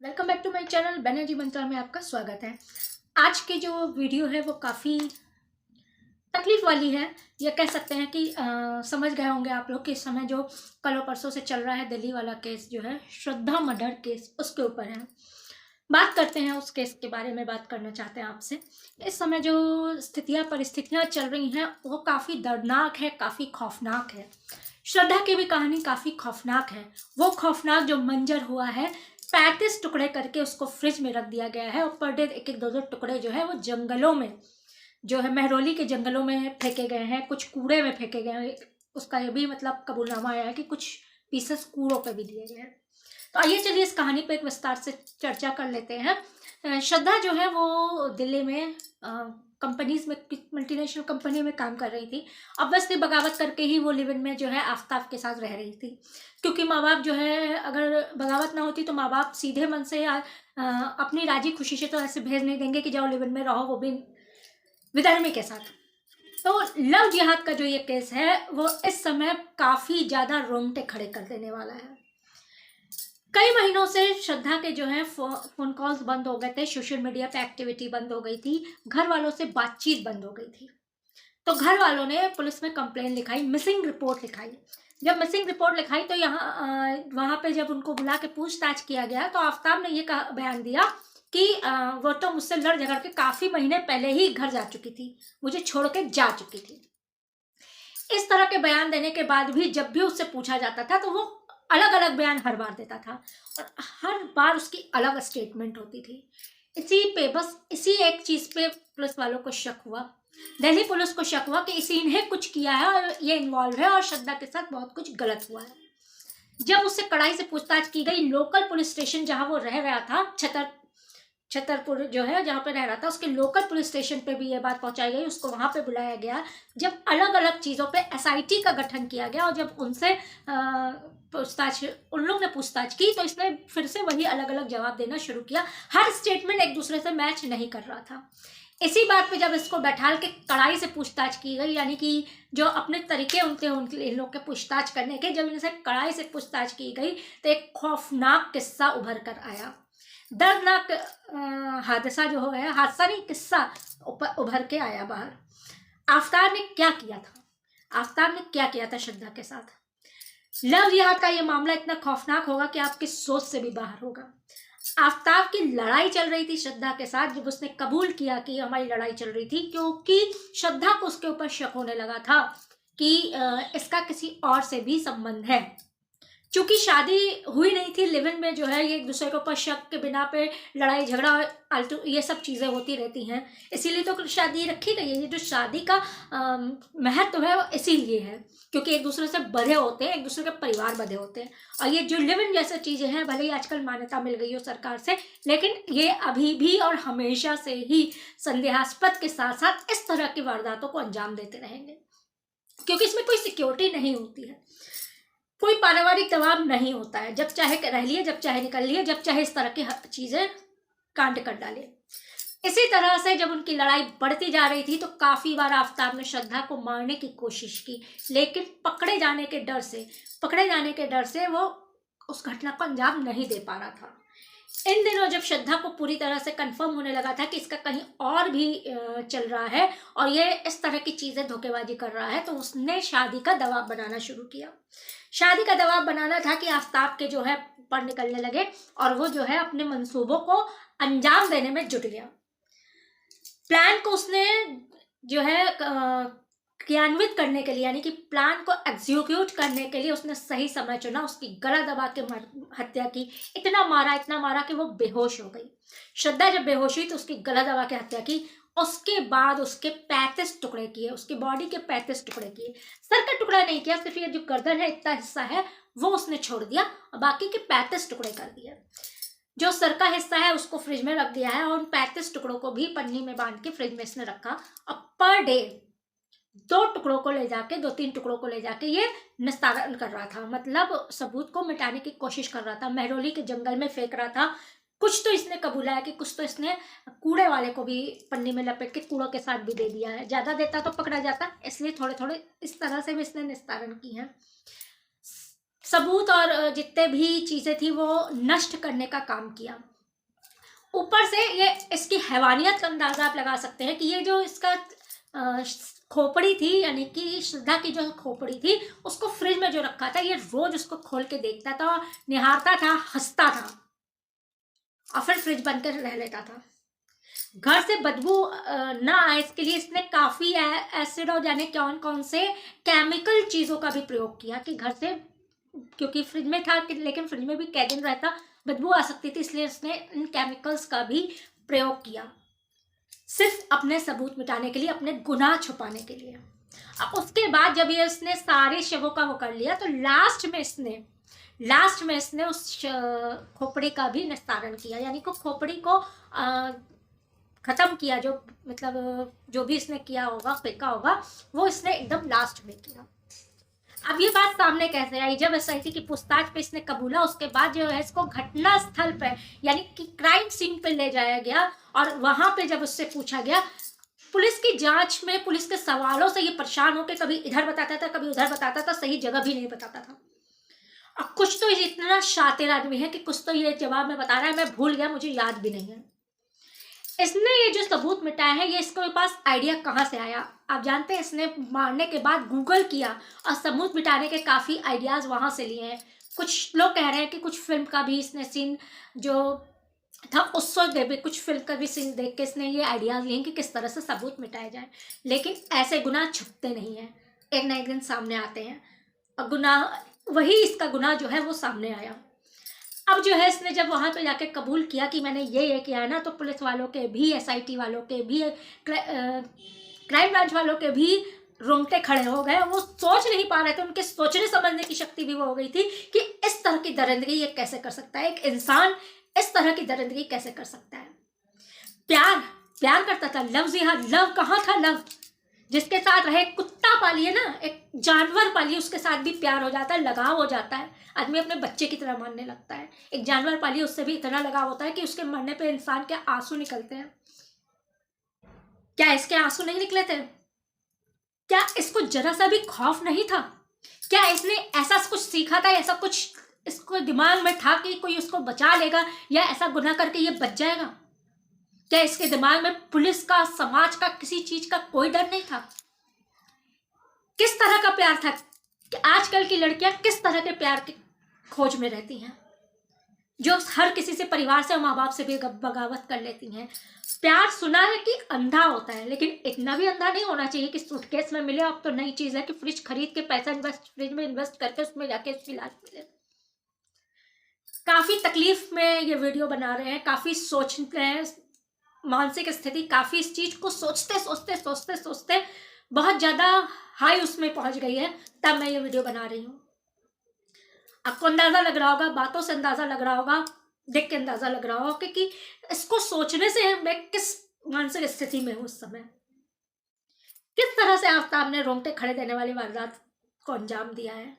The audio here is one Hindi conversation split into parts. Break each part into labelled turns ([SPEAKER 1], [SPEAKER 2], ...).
[SPEAKER 1] Welcome back to my channel Banerjee Mantra में आपका स्वागत है। आज की जो वीडियो है वो काफ़ी तकलीफ वाली है। ये कह सकते हैं कि समझ गए होंगे आप लोग कि इस समय जो कल और परसों से चल रहा है दिल्ली वाला केस जो है श्रद्धा मर्डर केस, उसके ऊपर है। बात करते हैं उस केस के बारे में, बात करना चाहते हैं आपसे। इस समय जो परिस्थितियाँ चल रही हैं वो काफ़ी दर्दनाक है, काफ़ी खौफनाक है। श्रद्धा की भी कहानी काफ़ी खौफनाक है। वो खौफनाक जो मंजर हुआ है, 35 टुकड़े करके उसको फ्रिज में रख दिया गया है और पर डे एक एक दो दो टुकड़े जो है वो जंगलों में, जो है महरौली के जंगलों में फेंके गए हैं, कुछ कूड़े में फेंके गए हैं। उसका ये भी मतलब कबूलनामा आया है कि कुछ पीसेस कूड़ों पे भी दिए गए हैं। तो आइए चलिए इस कहानी पे एक विस्तार से चर्चा कर लेते हैं। श्रद्धा जो है वो दिल्ली में कंपनीज में, मल्टीनेशनल कंपनी में काम कर रही थी। ऑब्वियसली बगावत करके ही वो लिव इन में जो है आफ्ताब के साथ रह रही थी, क्योंकि माँ बाप जो है, अगर बगावत ना होती तो माँ बाप सीधे मन से या अपनी राजी खुशी से तो ऐसे भेज नहीं देंगे कि जाओ लिव इन में रहो, वो भी विधर्मी के साथ। तो लव जिहाद का जो ये केस है वो इस समय काफ़ी ज़्यादा रोंगटे खड़े कर देने वाला है। कई महीनों से श्रद्धा के जो है फोन कॉल्स बंद हो गए थे, सोशल मीडिया पे एक्टिविटी बंद हो गई थी, घर वालों से बातचीत बंद हो गई थी। तो घर वालों ने पुलिस में कंप्लेन लिखाई, मिसिंग रिपोर्ट लिखाई। जब मिसिंग रिपोर्ट लिखाई तो वहाँ पे जब उनको बुला के पूछताछ किया गया तो आफ्ताब ने ये बयान दिया कि वो तो मुझसे लड़ झगड़ के काफ़ी महीने पहले ही घर जा चुकी थी, मुझे छोड़ के जा चुकी थी। इस तरह के बयान देने के बाद भी जब भी उससे पूछा जाता था तो वो अलग अलग बयान हर बार देता था और हर बार उसकी अलग स्टेटमेंट होती थी। इसी पे, बस इसी एक चीज़ पे पुलिस वालों को शक हुआ, दिल्ली पुलिस को शक हुआ कि इसी इन्हें कुछ किया है और ये इन्वॉल्व है और श्रद्धा के साथ बहुत कुछ गलत हुआ है। जब उससे कड़ाई से पूछताछ की गई, लोकल पुलिस स्टेशन जहां वो रह रहा था, छतरपुर जो है जहाँ पे रह रहा था, उसके लोकल पुलिस स्टेशन पे भी ये बात पहुंचाई गई, उसको वहां पे बुलाया गया। जब अलग अलग चीज़ों पे एसआईटी का गठन किया गया और जब उनसे पूछताछ, उन लोग ने पूछताछ की तो इसने फिर से वही अलग अलग जवाब देना शुरू किया। हर स्टेटमेंट एक दूसरे से मैच नहीं कर रहा था। इसी बात पे जब इसको बैठाल के कड़ाई से पूछताछ की गई, यानी कि जो अपने तरीके उनके इन लोग के पूछताछ करने के, जब इनसे कड़ाई से पूछताछ की गई तो एक खौफनाक किस्सा उभर कर आया। दर्दनाक हादसा जो है, हादसा नहीं किस्सा उभर के आया बाहर। आफ्ताब ने क्या किया था, आफ्ताब ने क्या किया था श्रद्धा के साथ। लव जिहाद का ये मामला इतना खौफनाक होगा कि आपकी सोच से भी बाहर होगा। आफ्ताब की लड़ाई चल रही थी श्रद्धा के साथ, जब उसने कबूल किया कि हमारी लड़ाई चल रही थी, क्योंकि श्रद्धा को उसके ऊपर शक होने लगा था कि इसका किसी और से भी संबंध है। चूंकि शादी हुई नहीं थी, लिव इन में जो है ये एक दूसरे के ऊपर शक के बिना पे लड़ाई झगड़ा आल्टू ये सब चीज़ें होती रहती हैं, इसीलिए तो शादी रखी गई है। ये जो शादी का महत्व है वो इसीलिए है क्योंकि एक दूसरे से बंधे होते हैं, एक दूसरे के परिवार बंधे होते हैं। और ये जो लिव इन जैसे चीज़ें हैं, भले ही आजकल मान्यता मिल गई हो सरकार से, लेकिन ये अभी भी और हमेशा से ही संदेहास्पद के साथ साथ इस तरह की वारदातों को अंजाम देते रहेंगे, क्योंकि इसमें कोई सिक्योरिटी नहीं होती है, कोई पारिवारिक दबाव नहीं होता है। जब चाहे रह लिए, जब चाहे निकल लिए, जब चाहे इस तरह की चीज़ें कांड कर डाले। इसी तरह से जब उनकी लड़ाई बढ़ती जा रही थी तो काफ़ी बार आफ्ताब ने श्रद्धा को मारने की कोशिश की, लेकिन पकड़े जाने के डर से वो उस घटना को अंजाम नहीं दे पा रहा था। इन दिनों जब श्रद्धा को पूरी तरह से कंफर्म होने लगा था कि इसका कहीं और भी चल रहा है और ये इस तरह की चीज़ें धोखेबाजी कर रहा है, तो उसने शादी का दबाव बनाना शुरू किया। शादी का दबाव बनाना था कि आफ्ताब के जो है पर निकलने लगे और वो जो है अपने मंसूबों को अंजाम देने में जुट गया। प्लान को उसने जो है क्रियान्वित करने के लिए, यानी कि प्लान को एग्जीक्यूट करने के लिए उसने सही समय चुना। उसकी गला दबा के हत्या की, इतना मारा कि वो बेहोश हो गई। श्रद्धा जब बेहोश हुई तो उसकी गला दबा के हत्या की। उसके बाद उसके 35 टुकड़े किए, उसकी बॉडी के 35 टुकड़े किए। सर का टुकड़ा नहीं किया, सिर्फ ये जो गर्दन है इतना हिस्सा है वो उसने छोड़ दिया और बाकी के 35 टुकड़े कर दिए। जो सर का हिस्सा है उसको फ्रिज में रख दिया है और उन 35 टुकड़ों को भी पन्नी में बांध के फ्रिज में इसने रखा और पर डे 2 टुकड़ों को ले जाके, 2-3 टुकड़ों को ले जाके ये निस्तारण कर रहा था, मतलब सबूत को मिटाने की कोशिश कर रहा था, महरौली के जंगल में फेंक रहा था। कुछ तो इसने कबूला है कि कुछ तो इसने कूड़े वाले को भी पन्नी में लपेट के कूड़ों के साथ भी दे दिया है। ज़्यादा देता तो पकड़ा जाता, इसलिए थोड़े थोड़े इस तरह से भी इसने निस्तारण की है। सबूत और जितने भी चीज़ें थी वो नष्ट करने का काम किया। ऊपर से ये इसकी हैवानियत का अंदाज़ा आप लगा सकते हैं कि ये जो इसका खोपड़ी थी, यानी कि श्रद्धा की जो खोपड़ी थी, उसको फ्रिज में जो रखा था, ये रोज उसको खोल के देखता था, निहारता था, हंसता था और फिर फ्रिज बंद कर रह लेता था। घर से बदबू ना आए इसके लिए इसने काफ़ी एसिड और जाने कौन कौन से केमिकल चीज़ों का भी प्रयोग किया कि घर से, क्योंकि फ्रिज में था लेकिन फ्रिज में भी कै दिन रहता, बदबू आ सकती थी, इसलिए इसने इन केमिकल्स का भी प्रयोग किया, सिर्फ अपने सबूत मिटाने के लिए, अपने गुनाह छुपाने के लिए। अब उसके बाद जब ये इसने सारे शवों का वो कर लिया, तो लास्ट में इसने उस खोपड़ी का भी निस्तारण किया, यानी कि खोपड़ी को ख़त्म किया, जो मतलब जो भी इसने किया होगा, फेंका होगा, वो इसने एकदम लास्ट में किया। अब ये बात सामने कैसे आई? जब एसआईटी की पूछताछ पे इसने कबूला, उसके बाद जो है इसको घटना स्थल पे, यानी कि क्राइम सीन पे ले जाया गया और वहां पे जब उससे पूछा गया, पुलिस की जांच में पुलिस के सवालों से ये परेशान होकर कभी इधर बताता था, कभी उधर बताता था, सही जगह भी नहीं बताता था। अब कुछ तो ये इतना शातिर आदमी है कि कुछ तो ये जवाब में बता रहा है, मैं भूल गया, मुझे याद भी नहीं है। इसने ये जो सबूत मिटाया है, ये इसके पास आइडिया कहाँ से आया? आप जानते हैं, इसने मारने के बाद गूगल किया और सबूत मिटाने के काफ़ी आइडियाज़ वहाँ से लिए हैं। कुछ लोग कह रहे हैं कि कुछ फिल्म का भी इसने सीन जो था उस वक्त भी, कुछ फिल्म का भी सीन देख के इसने ये आइडियाज़ लिए कि किस तरह से सबूत मिटाए जाए। लेकिन ऐसे गुनाह छुपते नहीं हैं, एक ना एक दिन सामने आते हैं और गुनाह, वही इसका गुनाह जो है वो सामने आया। अब जो है इसने जब वहाँ पे जाके कबूल किया कि मैंने ये किया है ना, तो पुलिस वालों के भी, एसआईटी वालों के भी, क्राइम ब्रांच वालों के भी रोंगटे खड़े हो गए। वो सोच नहीं पा रहे थे, उनके सोचने समझने की शक्ति भी वो हो गई थी कि इस तरह की दरिंदगी ये कैसे कर सकता है, एक इंसान इस तरह की दरिंदगी कैसे कर सकता है। प्यार प्यार करता था, लव, जी हाँ, लव कहाँ था? लव जिसके साथ रहे, कुत्ता पालिए ना, एक जानवर पालिए, उसके साथ भी प्यार हो जाता है, लगाव हो जाता है, आदमी अपने बच्चे की तरह मानने लगता है। एक जानवर पालिए, उससे भी इतना लगाव होता है कि उसके मरने पे इंसान के आंसू निकलते हैं। क्या इसके आंसू नहीं निकले थे? क्या इसको जरा सा भी खौफ नहीं था? क्या इसने ऐसा कुछ सीखा था, ऐसा कुछ इसको दिमाग में था कि कोई उसको बचा लेगा या ऐसा गुनाह करके ये बच जाएगा? क्या इसके दिमाग में पुलिस का, समाज का, किसी चीज का कोई डर नहीं था? किस तरह का प्यार था कि आजकल की लड़कियां किस तरह के प्यार की खोज में रहती हैं, जो हर किसी से, परिवार से और माँ बाप से भी बगावत कर लेती हैं। प्यार सुना है कि अंधा होता है, लेकिन इतना भी अंधा नहीं होना चाहिए कि सूटकेस में मिले। अब तो नई चीज है कि फ्रिज खरीद के पैसा फ्रिज में इन्वेस्ट करके उसमें जाके उसकी लाश मिले। काफी तकलीफ में ये वीडियो बना रहे हैं, काफी सोचते हैं, मानसिक स्थिति काफी इस चीज को सोचते सोचते सोचते सोचते बहुत ज्यादा हाई उसमें पहुंच गई है, तब मैं ये वीडियो बना रही हूँ। आपको अंदाजा लग रहा होगा, बातों से अंदाजा लग रहा होगा, देख के अंदाजा लग रहा होगा कि इसको सोचने से मैं किस मानसिक स्थिति में हूँ उस समय, किस तरह से आफ्ताब ने रोंगटे खड़े देने वाली वारदात को अंजाम दिया है,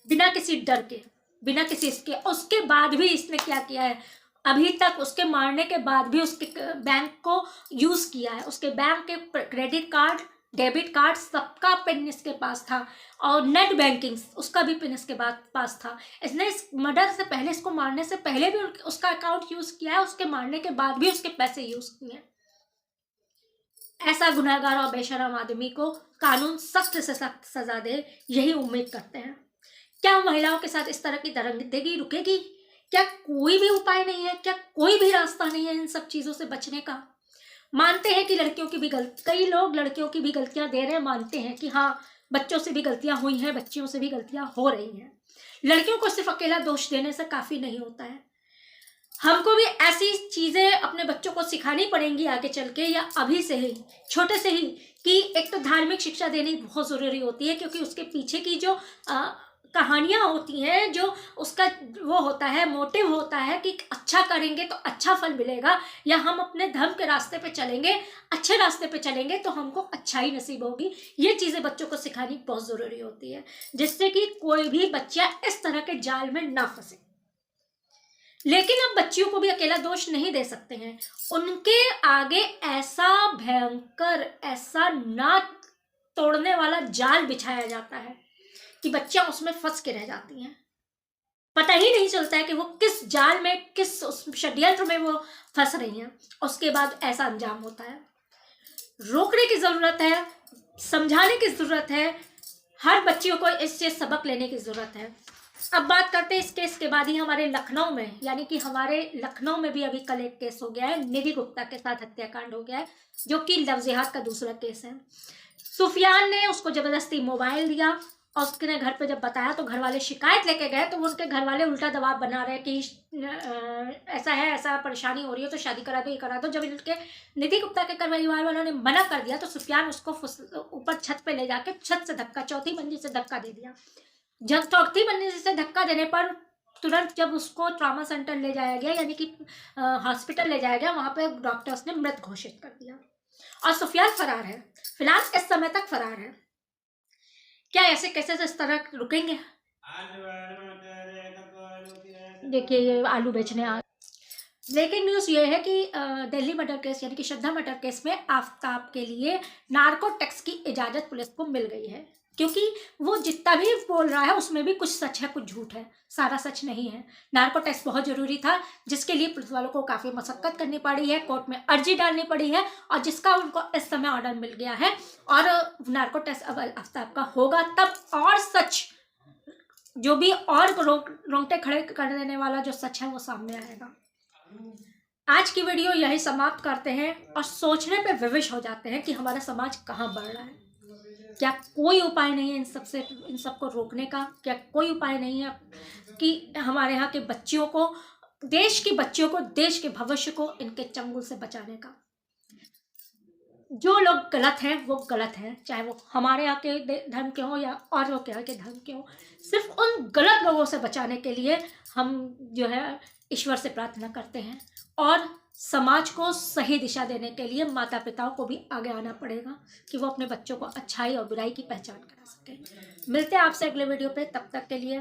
[SPEAKER 1] बिना किसी डर के, बिना किसी इसके। उसके बाद भी इसने क्या किया है, अभी तक उसके मारने के बाद भी उसके बैंक को यूज किया है, उसके बैंक के क्रेडिट कार्ड, डेबिट कार्ड, सबका पिन इसके पास था और नेट बैंकिंग उसका भी पिन इसके पास था। इसने इस मर्डर से पहले, इसको मारने से पहले भी उसका अकाउंट यूज किया है, उसके मारने के बाद भी उसके पैसे यूज किए हैं। ऐसा गुनहगार और बेशरम आदमी को कानून सख्त से सख्त सजा दे, यही उम्मीद करते हैं। क्या महिलाओं के साथ इस तरह की दरिंदगी रुकेगी? क्या कोई भी उपाय नहीं है? क्या कोई भी रास्ता नहीं है इन सब चीजों से बचने का? मानते हैं कि लड़कियों की भी कई लोग लड़कियों की भी गलतियां दे रहे हैं, मानते हैं कि हाँ, बच्चों से भी गलतियां हुई हैं, बच्चियों से भी गलतियां हो रही हैं। लड़कियों को सिर्फ अकेला दोष देने से काफी नहीं होता है, हमको भी ऐसी चीजें अपने बच्चों को सिखानी पड़ेंगी आगे चल के, या अभी से ही, छोटे से ही, कि एक तो धार्मिक शिक्षा देनी बहुत जरूरी होती है, क्योंकि उसके पीछे की जो कहानियाँ होती हैं, जो उसका वो होता है, मोटिव होता है कि अच्छा करेंगे तो अच्छा फल मिलेगा, या हम अपने धर्म के रास्ते पे चलेंगे, अच्छे रास्ते पे चलेंगे तो हमको अच्छाई नसीब होगी। ये चीज़ें बच्चों को सिखानी बहुत ज़रूरी होती है, जिससे कि कोई भी बच्चा इस तरह के जाल में ना फंसे। लेकिन अब बच्चियों को भी अकेला दोष नहीं दे सकते हैं, उनके आगे ऐसा भयंकर, ऐसा ना तोड़ने वाला जाल बिछाया जाता है कि बच्चियां उसमें फंस के रह जाती हैं। पता ही नहीं चलता है कि वो किस जाल में, किस उस षड्यंत्र में वो फंस रही हैं। उसके बाद ऐसा अंजाम होता है। रोकने की ज़रूरत है, समझाने की ज़रूरत है, हर बच्चियों को इससे सबक लेने की ज़रूरत है। अब बात करते हैं इस केस के बाद ही हमारे लखनऊ में, यानी कि हमारे लखनऊ में भी अभी कल एक केस हो गया है, निधि गुप्ता के साथ हत्याकांड हो गया है, जो कि लव जिहाद का दूसरा केस है। सुफियान ने उसको ज़बरदस्ती मोबाइल दिया और उसने घर पे जब बताया तो घर वाले शिकायत लेके गए, तो वो उनके घर वाले उल्टा दबाव बना रहे कि ऐसा है, ऐसा परेशानी हो रही है तो शादी करा दो, ये करा दो। जब इनके निधि गुप्ता के परिवार वालों ने मना कर दिया तो सुफियान उसको ऊपर छत पे ले जाके छत से धक्का, चौथी मंजिल से धक्का दे दिया। जब चौथी मंजिल से धक्का देने पर तुरंत जब उसको ट्रॉमा सेंटर ले जाया गया, यानी कि हॉस्पिटल ले जाया गया, वहां पे डॉक्टर्स ने मृत घोषित कर दिया और सुफियान फरार है। फिलहाल इस समय तक फरार है। क्या ऐसे केसेस इस तरह रुकेंगे? देखिए ये आलू बेचने आ। ब्रेकिंग न्यूज़ ये है कि दिल्ली मर्डर केस यानी कि श्रद्धा मर्डर केस में आफताब के लिए नार्को टैक्स की इजाज़त पुलिस को मिल गई है, क्योंकि वो जितना भी बोल रहा है उसमें भी कुछ सच है कुछ झूठ है, सारा सच नहीं है। नार्को टैक्स बहुत ज़रूरी था, जिसके लिए पुलिस वालों को काफ़ी मशक्कत करनी पड़ी है, कोर्ट में अर्जी डालनी पड़ी है, और जिसका उनको इस समय ऑर्डर मिल गया है। और नार्को टैक्स अब आफताब का होगा तब और सच, जो भी और रोंगटे खड़े कर देने वाला जो सच है वो सामने आएगा। आज की वीडियो यही समाप्त करते हैं और सोचने पे विवश हो जाते हैं कि हमारा समाज कहाँ बढ़ रहा है। क्या कोई उपाय नहीं है इन सबको रोकने का? क्या कोई उपाय नहीं है कि हमारे यहाँ के बच्चियों को, देश की बच्चियों को, देश के भविष्य को इनके चंगुल से बचाने का? जो लोग गलत हैं वो गलत हैं, चाहे वो हमारे यहाँ के धर्म के हों या और लोग के यहाँ के धर्म के हों। सिर्फ उन गलत लोगों से बचाने के लिए हम जो है ईश्वर से प्रार्थना करते हैं, और समाज को सही दिशा देने के लिए माता पिताओं को भी आगे आना पड़ेगा कि वो अपने बच्चों को अच्छाई और बुराई की पहचान करा सकें। मिलते हैं आपसे अगले वीडियो पे, तब तक के लिए